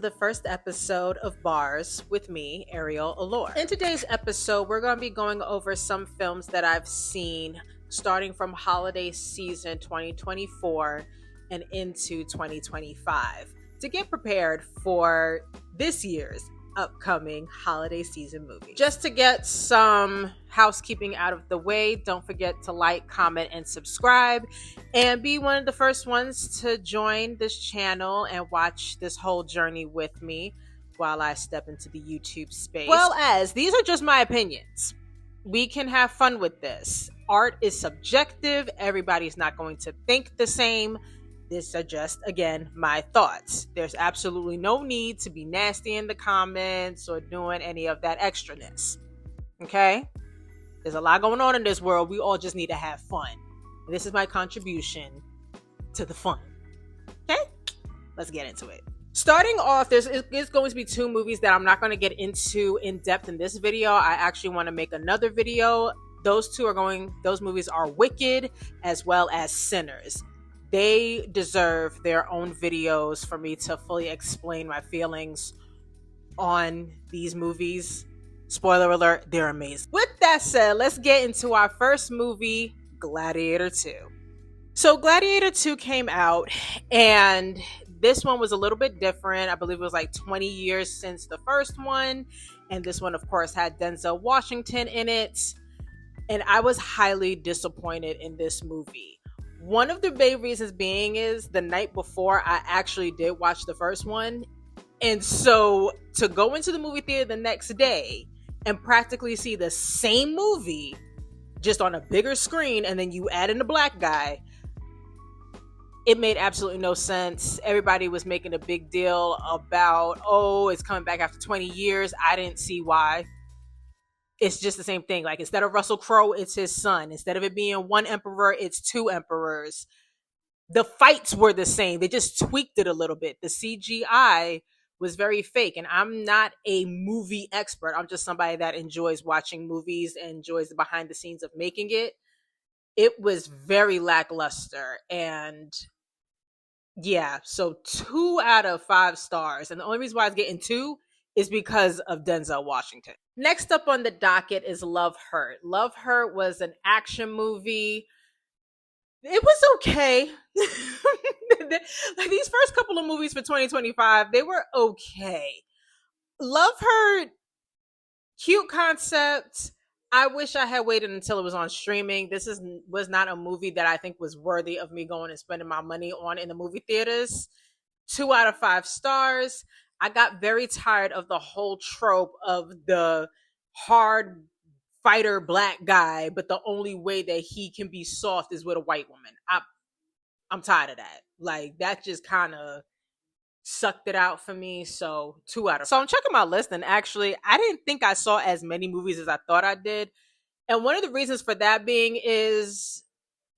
the first episode of B.A.R.S with me, Ariel Allure. In today's episode, we're going to be going over some films that I've seen starting from holiday season 2024 and into 2025 to get prepared for this year's upcoming holiday season movie. Just to get some housekeeping out of the way, don't forget to like, comment, and subscribe, and be one of the first ones to join this channel and watch this whole journey with me while I step into the YouTube space. Well, as these are just my opinions, we can have fun with this. Art is subjective. Everybody's not going to think the same. These are just, again, my thoughts. There's absolutely no need to be nasty in the comments or doing any of that extraness. Okay? There's a lot going on in this world. We all just need to have fun. And this is my contribution to the fun. Okay? Let's get into it. Starting off, there's going to be two movies that I'm not going to get into in depth in this video. I actually want to make another video. Those movies are Wicked as well as Sinners. They deserve their own videos for me to fully explain my feelings on these movies. Spoiler alert, they're amazing. With that said, let's get into our first movie, Gladiator 2. So Gladiator 2 came out, and this one was a little bit different. I believe it was like 20 years since the first one. And this one, of course, had Denzel Washington in it. And I was highly disappointed in this movie. One of the main reasons being is the night before I actually did watch the first one. And so to go into the movie theater the next day and practically see the same movie just on a bigger screen, and then you add in the black guy, it made absolutely no sense. Everybody was making a big deal about, oh, it's coming back after 20 years. I didn't see why. It's just the same thing. Like, instead of Russell Crowe, it's his son. Instead of it being one emperor, it's two emperors. The fights were the same. They just tweaked it a little bit. The CGI was very fake. And I'm not a movie expert. I'm just somebody that enjoys watching movies and enjoys the behind the scenes of making it. It was very lackluster. And yeah, so 2 out of 5 stars. And the only reason why I was getting 2 is because of Denzel Washington. Next up on the docket is Love Hurt. Love Hurt was an action movie. It was okay. Like, these first couple of movies for 2025, they were okay. Love Hurt, cute concept. I wish I had waited until it was on streaming. This was not a movie that I think was worthy of me going and spending my money on in the movie theaters. 2 out of 5 stars. I got very tired of the whole trope of the hard fighter black guy, but the only way that he can be soft is with a white woman. I'm tired of that. Like, that just kind of sucked it out for me. So 2 out of 5. So I'm checking my list, and actually, I didn't think I saw as many movies as I thought I did. And one of the reasons for that being is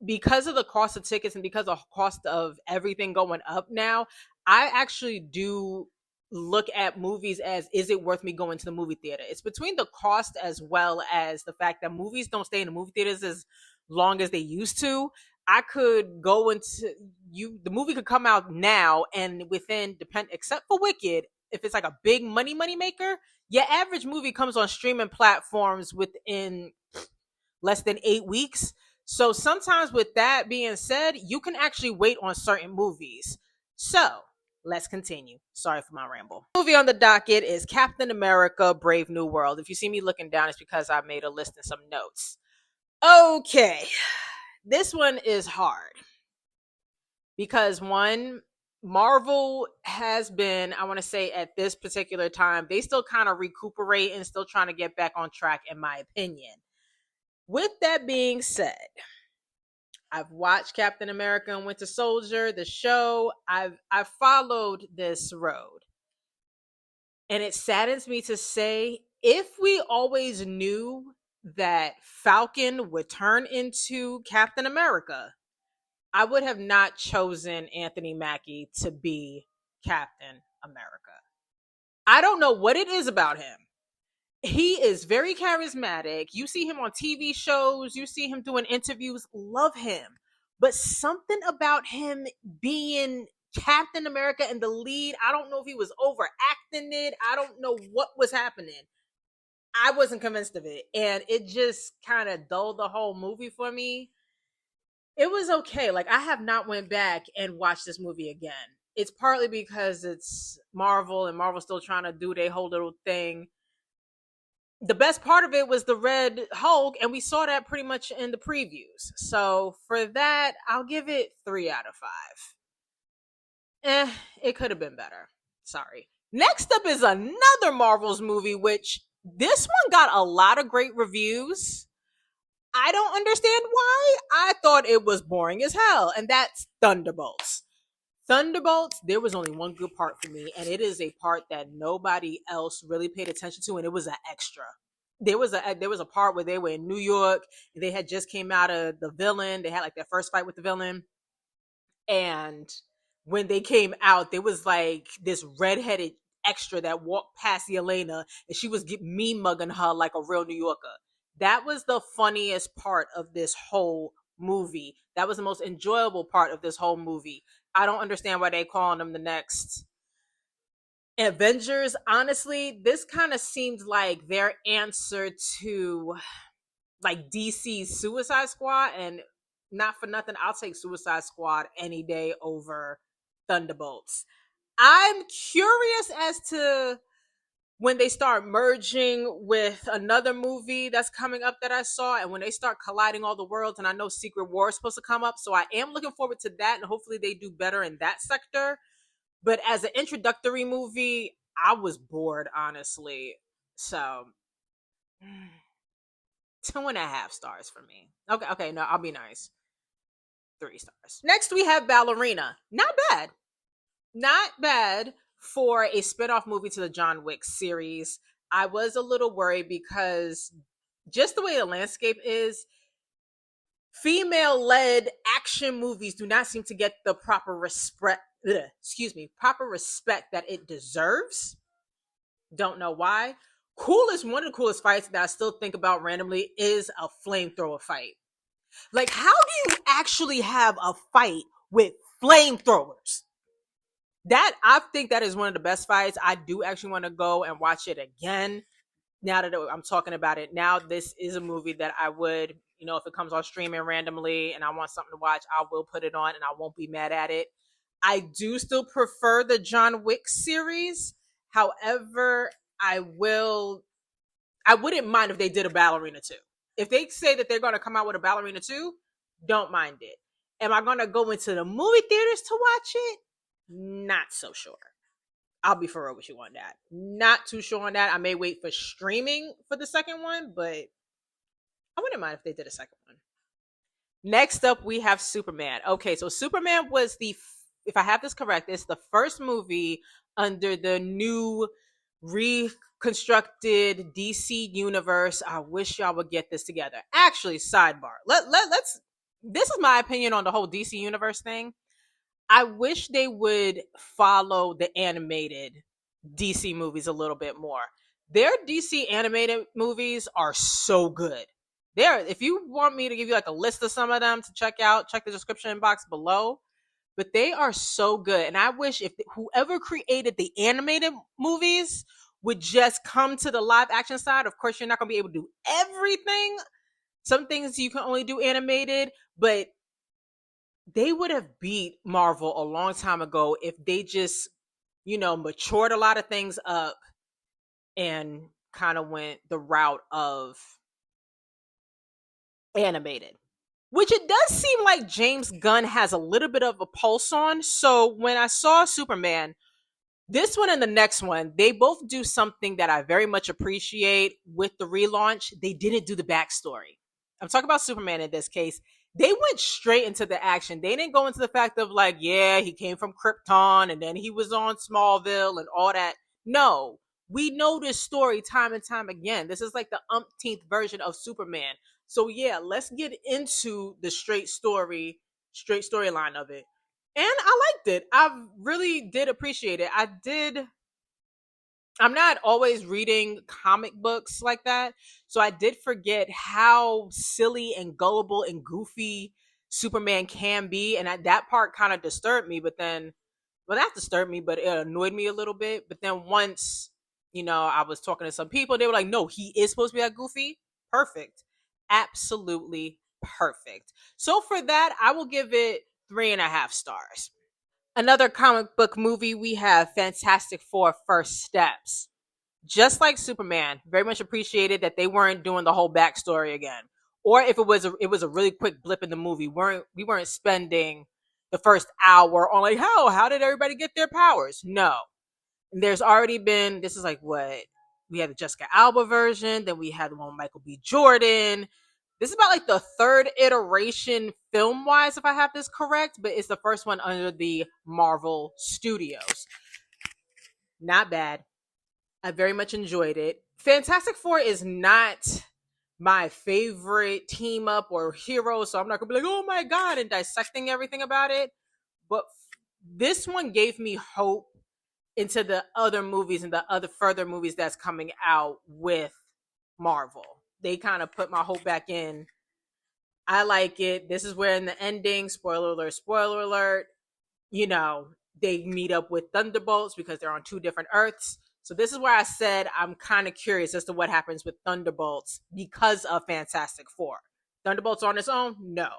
because of the cost of tickets and because of the cost of everything going up now, I actually do look at movies as, is it worth me going to the movie theater? It's between the cost as well as the fact that movies don't stay in the movie theaters as long as they used to. I could go into the movie could come out now, and except for Wicked, if it's like a big money maker, your average movie comes on streaming platforms within less than 8 weeks. So sometimes, with that being said, you can actually wait on certain movies. So let's continue. Sorry for my ramble. The movie on the docket is Captain America: Brave New World. If you see me looking down, it's because I made a list and some notes. Okay. This one is hard because, one, Marvel has been, I want to say at this particular time, they still kind of recuperate and still trying to get back on track, in my opinion. With that being said, I've watched Captain America and Winter Soldier, the show. I've followed this road. And it saddens me to say, if we always knew that Falcon would turn into Captain America, I would have not chosen Anthony Mackie to be Captain America. I don't know what it is about him. He is very charismatic. You see him on TV shows. You see him doing interviews. Love him. But something about him being Captain America in the lead. I don't know if he was overacting it. I don't know what was happening. I wasn't convinced of it. And it just kind of dulled the whole movie for me. It was okay. Like, I have not went back and watched this movie again. It's partly because it's Marvel and Marvel's still trying to do their whole little thing. The best part of it was the Red Hulk, and we saw that pretty much in the previews. So for that, I'll give it 3 out of 5. It could have been better. Sorry. Next up is another Marvel's movie, which this one got a lot of great reviews. I don't understand why. I thought it was boring as hell, and that's Thunderbolts. Thunderbolts, there was only one good part for me, and it is a part that nobody else really paid attention to, and it was an extra. There was a part where they were in New York. They had just came out of the villain. They had like their first fight with the villain, and when they came out, there was like this redheaded extra that walked past Yelena, and she was me mugging her like a real New Yorker. That was the funniest part of this whole movie. That was the most enjoyable part of this whole movie. I don't understand why they calling them the next Avengers. Honestly, this kind of seemed like their answer to like DC's Suicide Squad, and not for nothing, I'll take Suicide Squad any day over Thunderbolts. I'm curious as to when they start merging with another movie that's coming up that I saw, and when they start colliding all the worlds, and I know Secret War is supposed to come up, so I am looking forward to that, and hopefully they do better in that sector. But as an introductory movie, I was bored, honestly. So 2.5 stars for me. Okay, no, I'll be nice. 3 stars. Next, we have Ballerina. Not bad. Not bad for a spinoff movie to the John Wick series. I was a little worried because just the way the landscape is, female-led action movies do not seem to get the proper respect. Proper respect that it deserves. Don't know why. One of the coolest fights that I still think about randomly is a flamethrower fight. Like, how do you actually have a fight with flamethrowers? I think that is one of the best fights. I do actually want to go and watch it again. Now that I'm talking about it, now this is a movie that I would, if it comes on streaming randomly and I want something to watch, I will put it on and I won't be mad at it. I do still prefer the John Wick series. However, I wouldn't mind if they did a Ballerina 2. If they say that they're going to come out with a Ballerina 2, don't mind it. Am I going to go into the movie theaters to watch it? Not so sure. I'll be for real with you on that. Not too sure on that. I may wait for streaming for the second one, but I wouldn't mind if they did a second one. Next up, we have Superman. Okay, so Superman was if I have this correct, it's the first movie under the new reconstructed DC universe. I wish y'all would get this together. Actually, sidebar. Let's. This is my opinion on the whole DC universe thing. I wish they would follow the animated DC movies a little bit more. Their DC animated movies are so good. If you want me to give you like a list of some of them to check out, check the description box below. But they are so good. And I wish if whoever created the animated movies would just come to the live action side. Of course, you're not going to be able to do everything. Some things you can only do animated, but they would have beat Marvel a long time ago if they just, matured a lot of things up and kind of went the route of animated. Which it does seem like James Gunn has a little bit of a pulse on. So when I saw Superman, this one and the next one, they both do something that I very much appreciate with the relaunch. They didn't do the backstory. I'm talking about Superman in this case. They went straight into the action. They didn't go into the fact of like, yeah, he came from Krypton and then he was on Smallville and all that. No, we know this story time and time again. This is like the umpteenth version of Superman. So yeah, let's get into the straight storyline of it. And I liked it. I really did appreciate it. I'm not always reading comic books like that. So I did forget how silly and gullible and goofy Superman can be. And that part kind of disturbed me. But then Well, that disturbed me, but it annoyed me a little bit. But then once, I was talking to some people, they were like, no, he is supposed to be that goofy. Perfect. Absolutely perfect. So for that, I will give it 3.5 stars. Another comic book movie, we have Fantastic Four First Steps. Just like Superman, very much appreciated that they weren't doing the whole backstory again. Or if it was a really quick blip in the movie, we weren't spending the first hour on like how did everybody get their powers? No. And there's already been, this is like what we had the Jessica Alba version, then we had one with Michael B. Jordan. This is about like the third iteration film wise, if I have this correct, but it's the first one under the Marvel Studios. Not bad. I very much enjoyed it. Fantastic Four is not my favorite team up or hero, so I'm not gonna be like, oh my god, and dissecting everything about it. But this one gave me hope into the other movies and the other further movies that's coming out with Marvel. They kind of put my hope back in. I like it. This is where in the ending, spoiler alert, you know, they meet up with Thunderbolts because they're on two different Earths. So this is where I said I'm kind of curious as to what happens with Thunderbolts because of Fantastic Four. Thunderbolts on its own, no.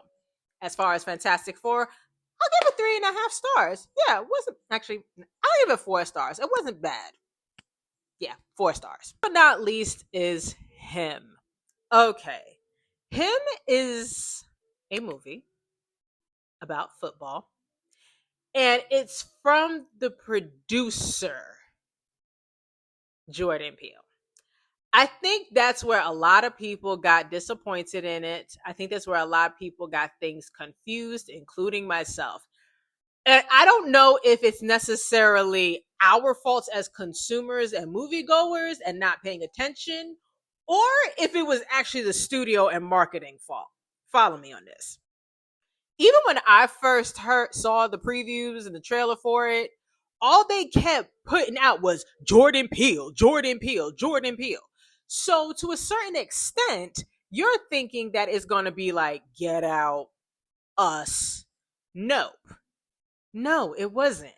As far as Fantastic Four, I'll give it 3.5 stars. Yeah, it wasn't actually. I'll give it 4 stars. It wasn't bad. Yeah, 4 stars. But not least is Him. Okay, Him is a movie about football, and it's from the producer Jordan Peele. I think that's where a lot of people got disappointed in it. I think that's where a lot of people got things confused, including myself. And I don't know if it's necessarily our faults as consumers and moviegoers and not paying attention, or if it was actually the studio and marketing fault. Follow me on this. Even when I first saw the previews and the trailer for it, all they kept putting out was Jordan Peele, Jordan Peele, Jordan Peele. So to a certain extent, you're thinking that it's going to be like Get Out, Us. Nope. No, it wasn't.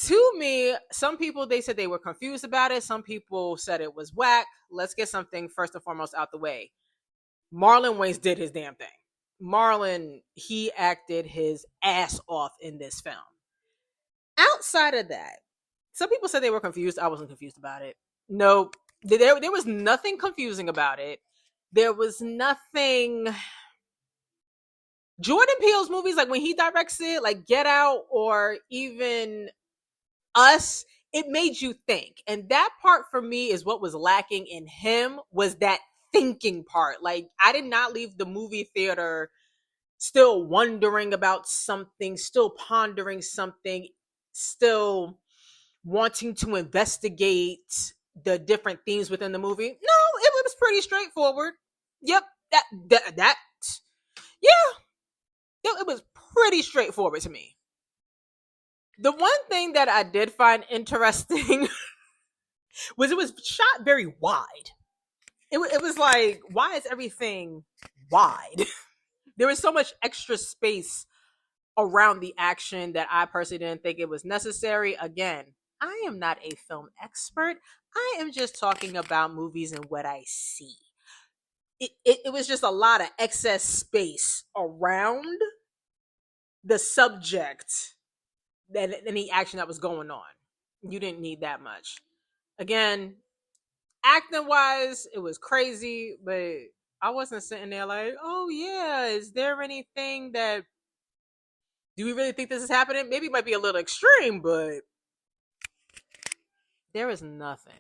To me, some people they said they were confused about it. Some people said it was whack. Let's get something first and foremost out the way. Marlon Wayans did his damn thing. Marlon, he acted his ass off in this film. Outside of that, some people said they were confused. I wasn't confused about it. Nope. There was nothing confusing about it. There was nothing. Jordan Peele's movies, like when he directs it, like Get Out or even Us, it made you think. And that part for me is what was lacking in Him, was that thinking part. Like I did not leave the movie theater still wondering about something, still pondering something, still wanting to investigate the different themes within the movie. No, it was pretty straightforward. Yep, that yeah, it was pretty straightforward to me. The one thing that I did find interesting was it was shot very wide. It was like, why is everything wide? There was so much extra space around the action that I personally didn't think it was necessary. Again, I am not a film expert. I am just talking about movies and what I see. It was just a lot of excess space around the subject that any action that was going on. You didn't need that much. Again, acting wise, it was crazy, but I wasn't sitting there like, oh yeah, is there anything that, do we really think this is happening? Maybe it might be a little extreme, but there is nothing,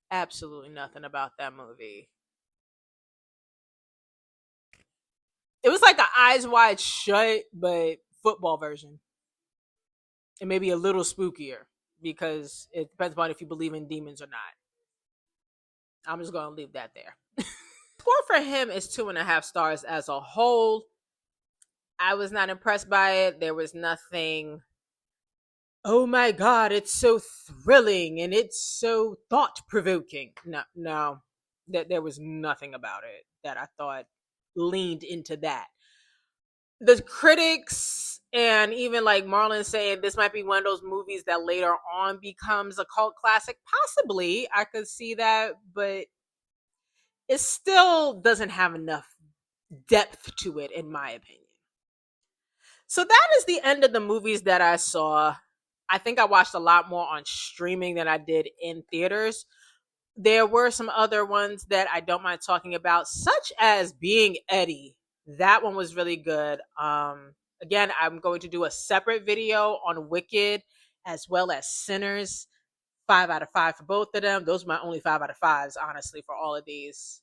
absolutely nothing about that movie. It was like the Eyes Wide Shut, but football version. And maybe a little spookier because it depends on if you believe in demons or not. I'm just going to leave that there. Score for Him is 2.5 stars as a whole. I was not impressed by it. There was nothing, oh my God, it's so thrilling and it's so thought provoking. No, that there was nothing about it that I thought leaned into that. the critics and even like Marlon saying this might be one of those movies that later on becomes a cult classic. Possibly, I could see that, but it still doesn't have enough depth to it, in my opinion. So that is the end of the movies that I saw. I think I watched a lot more on streaming than I did in theaters. There were some other ones that I don't mind talking about, such as Being Eddie. That one was really good. Again, I'm going to do a separate video on Wicked as well as Sinners. 5 out of 5 for both of them. Those are my only 5 out of 5s, honestly, for all of these.